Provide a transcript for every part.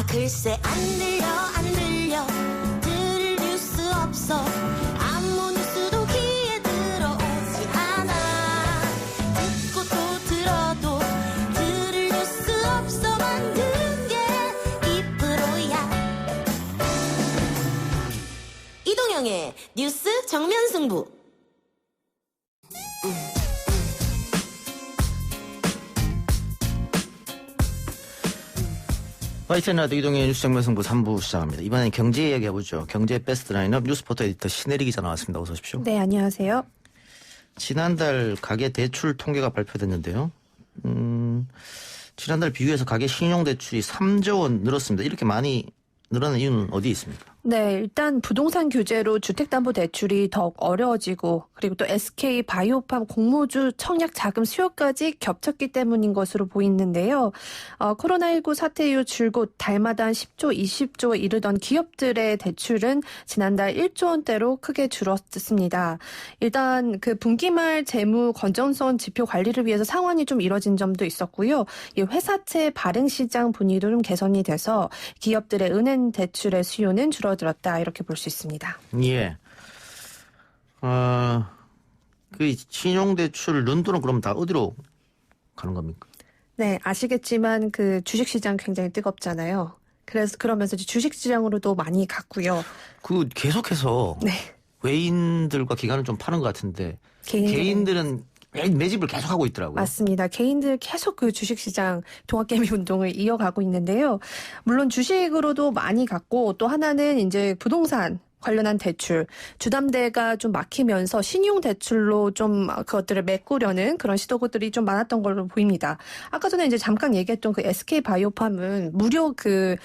글쎄 안 들려 들을 뉴스 없어 아무 뉴스도 귀에 들어오지 않아 듣고 또 들어도 들을 뉴스 없어 만든 게 이 프로야. 이동영의 뉴스 정면 승부. YTN 라디오 이동의 뉴스 정면 승부 3부 시작합니다. 이번엔 경제 이야기 해보죠. 경제 베스트 라인업 뉴스포터 에디터 신혜리 기자 나왔습니다. 어서 오십시오. 네, 안녕하세요. 지난달 가계 대출 통계가 발표됐는데요. 지난달 비교해서 가계 신용대출이 3조 원 늘었습니다. 이렇게 많이 늘어난 이유는 어디에 있습니까? 네, 일단 부동산 규제로 주택담보대출이 더욱 어려워지고 그리고 또 SK 바이오팜 공모주 청약 자금 수요까지 겹쳤기 때문인 것으로 보이는데요. 코로나19 사태 이후 줄곧 달마다 한 10조, 20조에 이르던 기업들의 대출은 지난달 1조 원대로 크게 줄었습니다. 일단 그 분기말 재무 건전성 지표 관리를 위해서 상환이 좀 이뤄진 점도 있었고요. 이 회사채 발행 시장 분위기도 좀 개선이 돼서 기업들의 은행 대출의 수요는 줄어들었다 이렇게 볼 수 있습니다. 예. 그 신용대출 눈돈은 그럼 다 어디로 가는 겁니까? 네, 아시겠지만 그 주식시장 굉장히 뜨겁잖아요. 그러면서 주식시장으로도 많이 갔고요. 그 계속해서 네. 외인들과 기관을 좀 파는 것 같은데 개인들은 매집을 계속하고 있더라고요. 맞습니다. 개인들 계속 그 주식시장 동학개미 운동을 이어가고 있는데요. 물론 주식으로도 많이 갔고 또 하나는 이제 부동산 관련한 대출, 주담대가 좀 막히면서 신용대출로 좀 그것들을 메꾸려는 그런 시도들이 좀 많았던 걸로 보입니다. 아까 전에 이제 잠깐 얘기했던 그 SK 바이오팜은 무려 그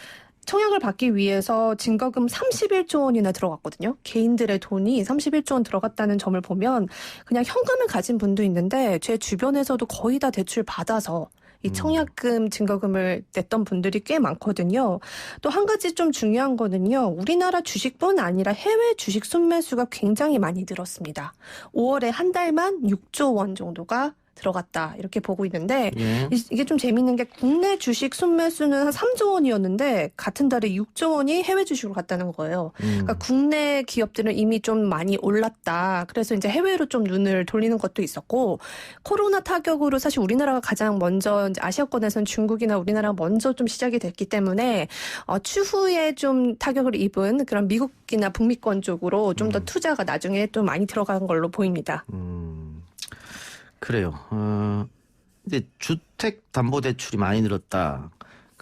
청약을 받기 위해서 증거금 31조 원이나 들어갔거든요. 개인들의 돈이 31조 원 들어갔다는 점을 보면 그냥 현금을 가진 분도 있는데 제 주변에서도 거의 다 대출 받아서 이 청약금, 증거금을 냈던 분들이 꽤 많거든요. 또 한 가지 좀 중요한 거는요. 우리나라 주식뿐 아니라 해외 주식 순매수가 굉장히 많이 늘었습니다. 5월에 한 달만 6조 원 정도가 들어갔다 이렇게 보고 있는데 예. 이게 좀 재밌는 게 국내 주식 순매수는 한 3조 원이었는데 같은 달에 6조 원이 해외 주식으로 갔다는 거예요. 그러니까 국내 기업들은 이미 좀 많이 올랐다. 그래서 이제 해외로 좀 눈을 돌리는 것도 있었고 코로나 타격으로 사실 우리나라가 가장 먼저 이제 아시아권에서는 중국이나 우리나라가 먼저 좀 시작이 됐기 때문에 추후에 좀 타격을 입은 그런 미국이나 북미권 쪽으로 좀 더 투자가 나중에 또 많이 들어간 걸로 보입니다. 그래요. 근데 주택담보대출이 많이 늘었다.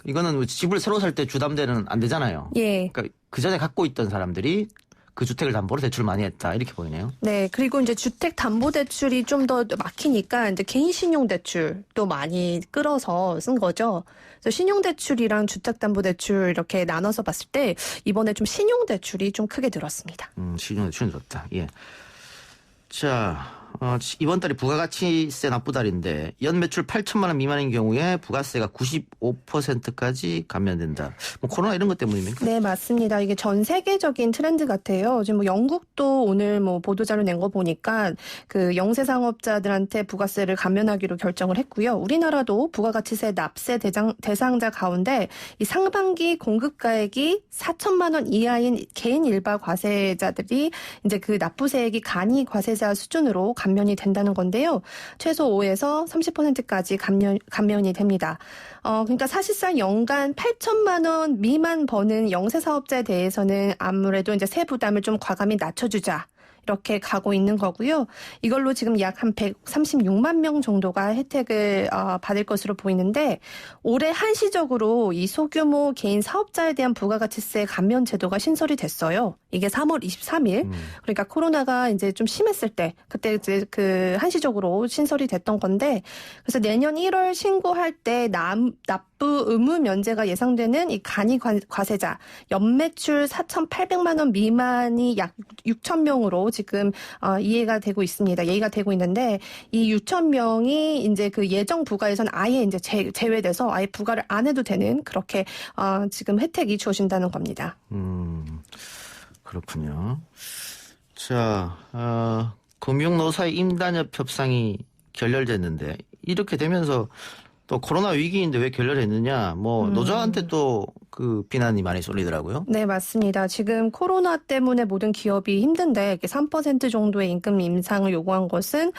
이거는 집을 새로 살 때 주담대는 안 되잖아요. 예. 그러니까 그 전에 갖고 있던 사람들이 그 주택을 담보로 대출을 많이 했다 이렇게 보이네요. 네, 그리고 이제 주택담보대출이 좀 더 막히니까 이제 개인 신용대출도 많이 끌어서 쓴 거죠. 그래서 신용대출이랑 주택담보대출 이렇게 나눠서 봤을 때 이번에 좀 신용대출이 좀 크게 늘었습니다. 신용대출이 늘었다. 예. 자. 이번 달이 부가가치세 납부달인데 연 매출 8천만 원 미만인 경우에 부가세가 95%까지 감면된다. 뭐 코로나 이런 것 때문입니까? 네, 맞습니다. 이게 전 세계적인 트렌드 같아요. 지금 뭐 영국도 오늘 뭐 보도자료 낸 거 보니까 그 영세 상업자들한테 부가세를 감면하기로 결정을 했고요. 우리나라도 부가가치세 납세 대상자 가운데 이 상반기 공급가액이 4천만 원 이하인 개인 일반 과세자들이 이제 그 납부세액이 간이 과세자 수준으로 감면이 된다는 건데요. 최소 5에서 30%까지 감면이 됩니다. 그러니까 사실상 연간 8천만 원 미만 버는 영세 사업자에 대해서는 아무래도 이제 세 부담을 좀 과감히 낮춰주자. 이렇게 가고 있는 거고요. 이걸로 지금 약 한 136만 명 정도가 혜택을 받을 것으로 보이는데 올해 한시적으로 이 소규모 개인 사업자에 대한 부가가치세 감면 제도가 신설이 됐어요. 이게 3월 23일. 그러니까 코로나가 이제 좀 심했을 때 그때 이제 그 한시적으로 신설이 됐던 건데 그래서 내년 1월 신고할 때 납부 의무 면제가 예상되는 이 간이 과세자 연매출 4,800만 원 미만이 약 6천 명으로 지금 이해가 되고 있습니다. 예의가 되고 있는데 이 6천 명이 이제 그 예정 부가에서는 아예 이제 제외돼서 아예 부가를 안 해도 되는 그렇게 지금 혜택이 주어진다는 겁니다. 그렇군요. 자, 금융노사의 임단협 협상이 결렬됐는데 이렇게 되면서 또 코로나 위기인데 왜 결렬했느냐, 뭐 노조한테 또 그 비난이 많이 쏠리더라고요. 네, 맞습니다. 지금 코로나 때문에 모든 기업이 힘든데 이렇게 3% 정도의 임금 인상을 요구한 것은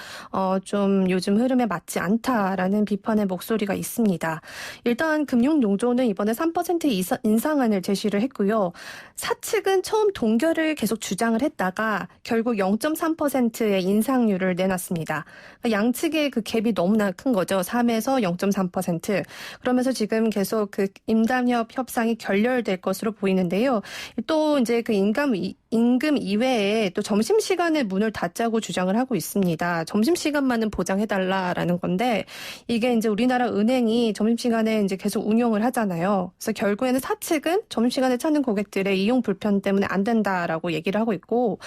좀 요즘 흐름에 맞지 않다라는 비판의 목소리가 있습니다. 일단 금융노조는 이번에 3% 인상안을 제시를 했고요. 사측은 처음 동결을 계속 주장을 했다가 결국 0.3%의 인상률을 내놨습니다. 그러니까 양측의 그 갭이 너무나 큰 거죠. 3에서 0.3%. 그러면서 지금 계속 그 임담협 협상이 결렬될 것으로 보이는데요. 또 이제 그 임금 이외에 또 점심시간에 문을 닫자고 주장을 하고 있습니다. 점심시간만은 보장해달라라는 건데 이게 이제 우리나라 은행이 점심시간에 이제 계속 운용을 하잖아요. 그래서 결국에는 사측은 점심시간에 찾는 고객들의 이용 불편 때문에 안 된다라고 얘기를 하고 있고,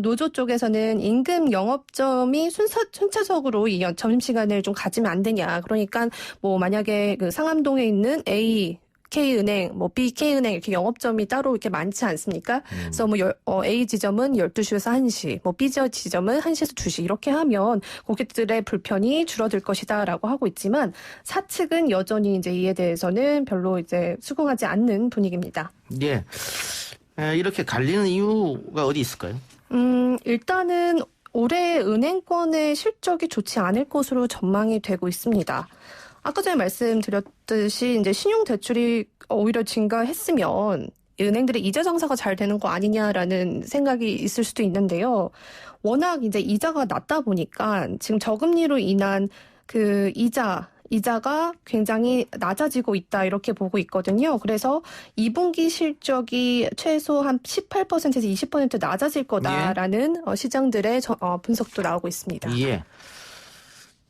노조 쪽에서는 임금 영업점이 순차적으로 이 점심시간을 좀 가지면 안 되냐. 그러니까 뭐 만약에 그 상암동에 있는 K은행, 뭐 BK은행 이렇게 영업점이 따로 이렇게 많지 않습니까? 그래서 뭐 A 지점은 12시에서 1시, 뭐 B 지점은 1시에서 2시 이렇게 하면 고객들의 불편이 줄어들 것이다라고 하고 있지만 사측은 여전히 이제 이에 대해서는 별로 이제 수긍하지 않는 분위기입니다. 예. 이렇게 갈리는 이유가 어디 있을까요? 일단은 올해 은행권의 실적이 좋지 않을 것으로 전망이 되고 있습니다. 아까 전에 말씀드렸듯이 이제 신용 대출이 오히려 증가했으면 은행들의 이자 장사가 잘 되는 거 아니냐라는 생각이 있을 수도 있는데요. 워낙 이제 이자가 낮다 보니까 지금 저금리로 인한 그 이자가 굉장히 낮아지고 있다 이렇게 보고 있거든요. 그래서 2분기 실적이 최소 한 18%에서 20% 낮아질 거다라는 시장들의 분석도 나오고 있습니다. 예.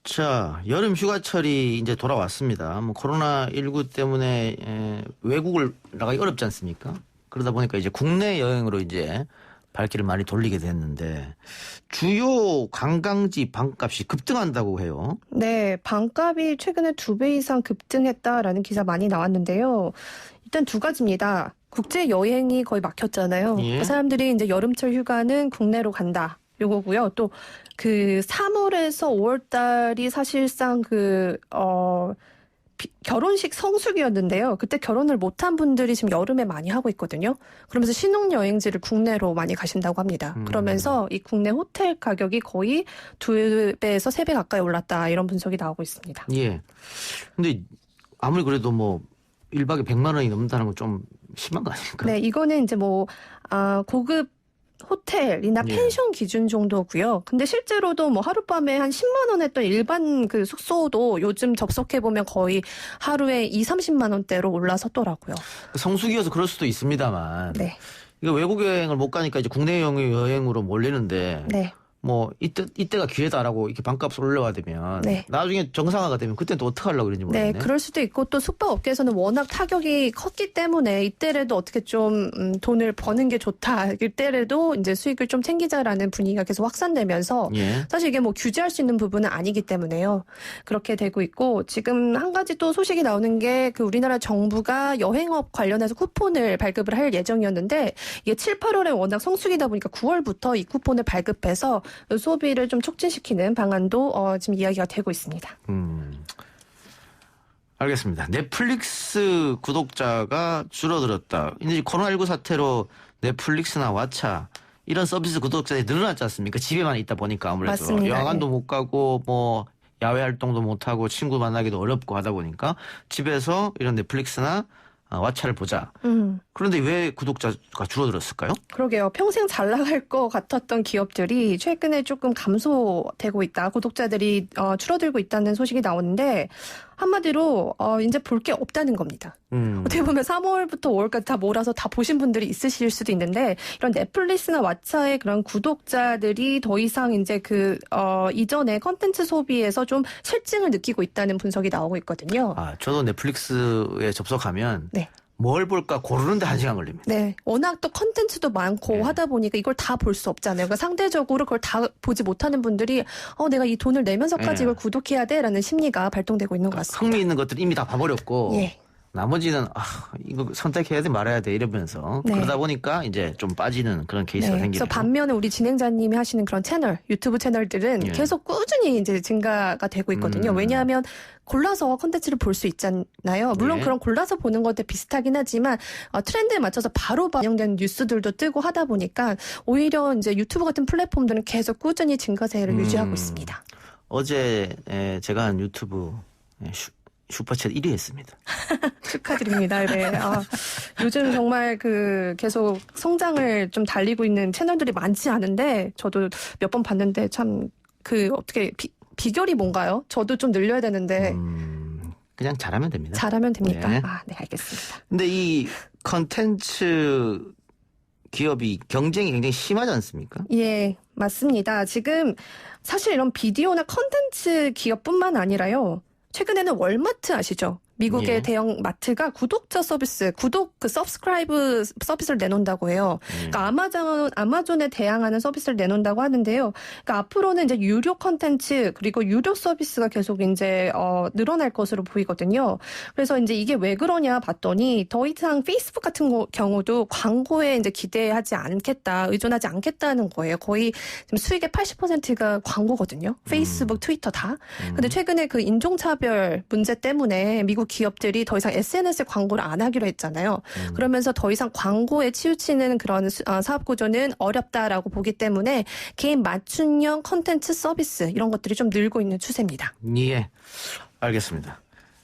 자, 여름 휴가철이 이제 돌아왔습니다. 뭐 코로나19 때문에 외국을 나가기 어렵지 않습니까? 그러다 보니까 이제 국내 여행으로 이제 발길을 많이 돌리게 됐는데 주요 관광지 방값이 급등한다고 해요. 네, 방값이 최근에 2배 이상 급등했다라는 기사 많이 나왔는데요. 일단 두 가지입니다. 국제 여행이 거의 막혔잖아요. 예. 그러니까 사람들이 이제 여름철 휴가는 국내로 간다. 요거고요. 또 그 3월에서 5월 달이 사실상 결혼식 성수기였는데요. 그때 결혼을 못한 분들이 지금 여름에 많이 하고 있거든요. 그러면서 신혼여행지를 국내로 많이 가신다고 합니다. 그러면서 이 국내 호텔 가격이 거의 2배에서 3배 가까이 올랐다. 이런 분석이 나오고 있습니다. 예. 근데 아무리 그래도 뭐 1박에 100만 원이 넘는다는 건 좀 심한 거 아닙니까? 네, 이거는 이제 고급 호텔이나 예. 펜션 기준 정도고요. 근데 실제로도 뭐 하룻밤에 한 10만 원 했던 일반 그 숙소도 요즘 접속해 보면 거의 하루에 2-30만 원대로 올라섰더라고요. 성수기여서 그럴 수도 있습니다만. 네. 이거 외국 여행을 못 가니까 이제 국내 여행으로 몰리는데. 네. 뭐 이때가 기회다라고 이렇게 방값을 올려야 네. 나중에 정상화가 되면 그때는 또 어떻게 하려고 그러는지 모르겠네. 네, 그럴 수도 있고 또 숙박업계에서는 워낙 타격이 컸기 때문에 이때라도 어떻게 좀 돈을 버는 게 좋다. 이때라도 이제 수익을 좀 챙기자라는 분위기가 계속 확산되면서 예. 사실 이게 뭐 규제할 수 있는 부분은 아니기 때문에요. 그렇게 되고 있고 지금 한 가지 또 소식이 나오는 게 그 우리나라 정부가 여행업 관련해서 쿠폰을 발급을 할 예정이었는데 이게 7, 8월에 워낙 성수기다 보니까 9월부터 이 쿠폰을 발급해서 소비를 좀 촉진시키는 방안도 지금 이야기가 되고 있습니다. 알겠습니다. 넷플릭스 구독자가 줄어들었다. 이제 코로나19 사태로 넷플릭스나 왓챠 이런 서비스 구독자들이 늘어났지 않습니까? 집에만 있다 보니까 아무래도 맞습니다. 영화관도 네. 못 가고 뭐 야외 활동도 못 하고 친구 만나기도 어렵고 하다 보니까 집에서 이런 넷플릭스나 왓챠를 보자. 그런데 왜 구독자가 줄어들었을까요? 그러게요. 평생 잘 나갈 것 같았던 기업들이 최근에 조금 감소되고 있다. 구독자들이 줄어들고 있다는 소식이 나오는데 한마디로 이제 볼 게 없다는 겁니다. 어떻게 보면 3월부터 5월까지 다 몰아서 다 보신 분들이 있으실 수도 있는데 이런 넷플릭스나 왓챠의 그런 구독자들이 더 이상 이제 이전에 컨텐츠 소비에서 좀 실증을 느끼고 있다는 분석이 나오고 있거든요. 저도 넷플릭스에 접속하면 네. 뭘 볼까 고르는데 1시간 걸립니다. 네. 워낙 또 컨텐츠도 많고 네. 하다 보니까 이걸 다 볼 수 없잖아요. 그러니까 상대적으로 그걸 다 보지 못하는 분들이 내가 이 돈을 내면서까지 네. 이걸 구독해야 돼라는 심리가 발동되고 있는 것 같습니다. 흥미 있는 것들 이미 다 봐버렸고 예. 나머지는 이거 선택해야 돼 말아야 돼 이러면서 네. 그러다 보니까 이제 좀 빠지는 그런 케이스가 생기네요. 그래서 반면에 우리 진행자님이 하시는 그런 채널, 유튜브 채널들은 예. 계속 꾸준히 이제 증가가 되고 있거든요. 왜냐하면 골라서 콘텐츠를 볼 수 있잖아요. 물론 예. 그런 골라서 보는 것들 비슷하긴 하지만 트렌드에 맞춰서 바로 반영되는 뉴스들도 뜨고 하다 보니까 오히려 이제 유튜브 같은 플랫폼들은 계속 꾸준히 증가세를 유지하고 있습니다. 어제 제가 한 유튜브 슈퍼챗 1위 했습니다. 축하드립니다. 네. 요즘 정말 계속 성장을 좀 달리고 있는 채널들이 많지 않은데 저도 몇 번 봤는데 참 어떻게 비결이 뭔가요? 저도 좀 늘려야 되는데. 그냥 잘하면 됩니다. 잘하면 됩니까? 네. 네, 알겠습니다. 근데 이 컨텐츠 기업이 경쟁이 굉장히 심하지 않습니까? 예, 맞습니다. 지금 사실 이런 비디오나 컨텐츠 기업뿐만 아니라요. 최근에는 월마트 아시죠? 미국의 예. 대형 마트가 구독자 서비스, 서브스크라이브 서비스를 내놓는다고 해요. 그러니까 아마존에 대항하는 서비스를 내놓는다고 하는데요. 그러니까 앞으로는 이제 유료 컨텐츠 그리고 유료 서비스가 계속 이제 늘어날 것으로 보이거든요. 그래서 이제 이게 왜 그러냐 봤더니 더 이상 페이스북 같은 경우도 광고에 이제 기대하지 않겠다, 의존하지 않겠다는 거예요. 거의 지금 수익의 80%가 광고거든요. 페이스북, 트위터 다. 근데 최근에 그 인종차별 문제 때문에 미국 기업들이 더 이상 SNS에 광고를 안 하기로 했잖아요. 그러면서 더 이상 광고에 치우치는 그런 사업 구조는 어렵다라고 보기 때문에 개인 맞춤형 컨텐츠 서비스 이런 것들이 좀 늘고 있는 추세입니다. 예, 알겠습니다.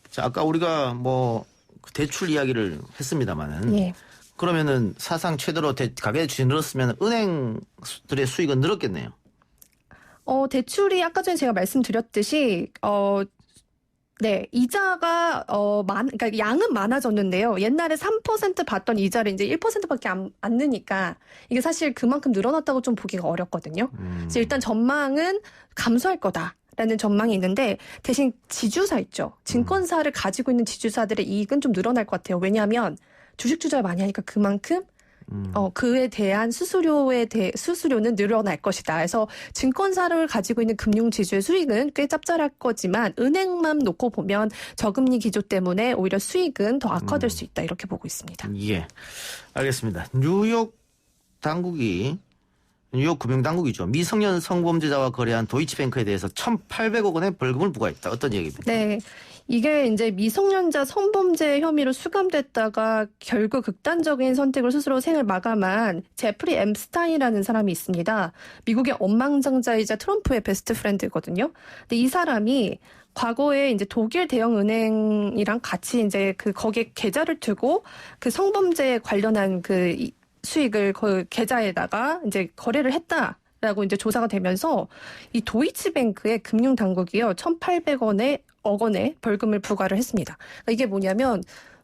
자, 아까 우리가 대출 이야기를 했습니다만은 예. 그러면은 사상 최대로 가계대출이 늘었으면 은행들의 수익은 늘었겠네요. 대출이 아까 전에 제가 말씀드렸듯이 네, 이자가 그러니까 양은 많아졌는데요. 옛날에 3% 받던 이자를 이제 1%밖에 안 느니까 이게 사실 그만큼 늘어났다고 좀 보기가 어렵거든요. 그래서 일단 전망은 감소할 거다라는 전망이 있는데 대신 지주사 있죠. 증권사를 가지고 있는 지주사들의 이익은 좀 늘어날 것 같아요. 왜냐하면 주식 투자를 많이 하니까 그만큼 그에 대한 수수료는 늘어날 것이다. 그래서 증권사를 가지고 있는 금융지주의 수익은 꽤 짭짤할 거지만 은행만 놓고 보면 저금리 기조 때문에 오히려 수익은 더 악화될 수 있다. 이렇게 보고 있습니다. 예, 알겠습니다. 뉴욕 금융당국이죠. 미성년 성범죄자와 거래한 도이치뱅크에 대해서 1,800억 원의 벌금을 부과했다. 어떤 얘기입니까? 네. 이게 이제 미성년자 성범죄 혐의로 수감됐다가 결국 극단적인 선택을 스스로 생을 마감한 제프리 엠스타인이라는 사람이 있습니다. 미국의 억만장자이자 트럼프의 베스트 프렌드거든요. 근데 이 사람이 과거에 이제 독일 대형 은행이랑 같이 이제 거기에 계좌를 두고 그 성범죄에 관련한 수익을 그 계좌에다가 이제 거래를 했다라고 이제 조사가 되면서 이 도이치뱅크의 금융당국이요 1,800억 원의 벌금을 부과를 했습니다. 그러니까 이게 뭐냐면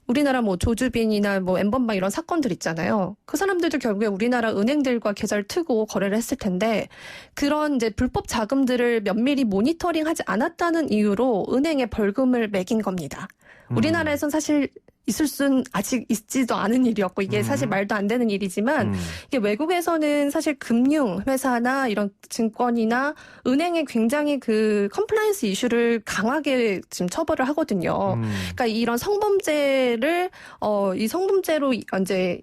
우리나라 조주빈이나 엠번방 이런 사건들 있잖아요. 그 사람들도 결국에 우리나라 은행들과 계좌를 트고 거래를 했을 텐데 그런 이제 불법 자금들을 면밀히 모니터링하지 않았다는 이유로 은행에 벌금을 매긴 겁니다. 우리나라에선 사실 있을 순 아직 있지도 않은 일이었고 이게 사실 말도 안 되는 일이지만 이게 외국에서는 사실 금융 회사나 이런 증권이나 은행에 굉장히 컴플라이언스 이슈를 강하게 지금 처벌을 하거든요. 그러니까 이런 성범죄를 이 성범죄로 이제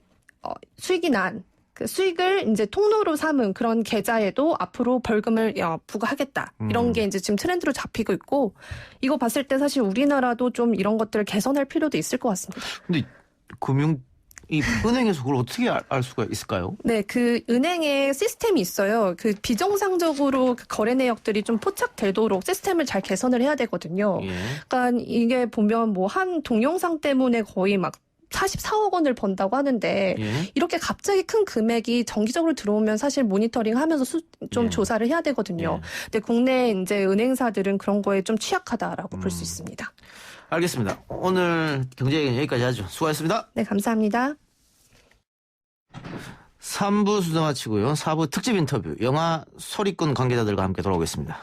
수익이 난 그 수익을 이제 통로로 삼은 그런 계좌에도 앞으로 벌금을 부과하겠다. 이런 게 이제 지금 트렌드로 잡히고 있고 이거 봤을 때 사실 우리나라도 좀 이런 것들을 개선할 필요도 있을 것 같습니다. 근데 은행에서 그걸 어떻게 알 수가 있을까요? 네, 은행에 시스템이 있어요. 비정상적으로 거래 내역들이 좀 포착되도록 시스템을 잘 개선을 해야 되거든요. 예. 그러니까 이게 보면 한 동영상 때문에 거의 44억 원을 번다고 하는데 예. 이렇게 갑자기 큰 금액이 정기적으로 들어오면 사실 모니터링 하면서 좀 예. 조사를 해야 되거든요. 예. 근데 국내 이제 은행사들은 그런 거에 좀 취약하다라고 볼 수 있습니다. 알겠습니다. 오늘 경제얘기는 여기까지 하죠. 수고하셨습니다. 네, 감사합니다. 3부 수다 마치고요. 4부 특집 인터뷰 영화 소리꾼 관계자들과 함께 돌아오겠습니다.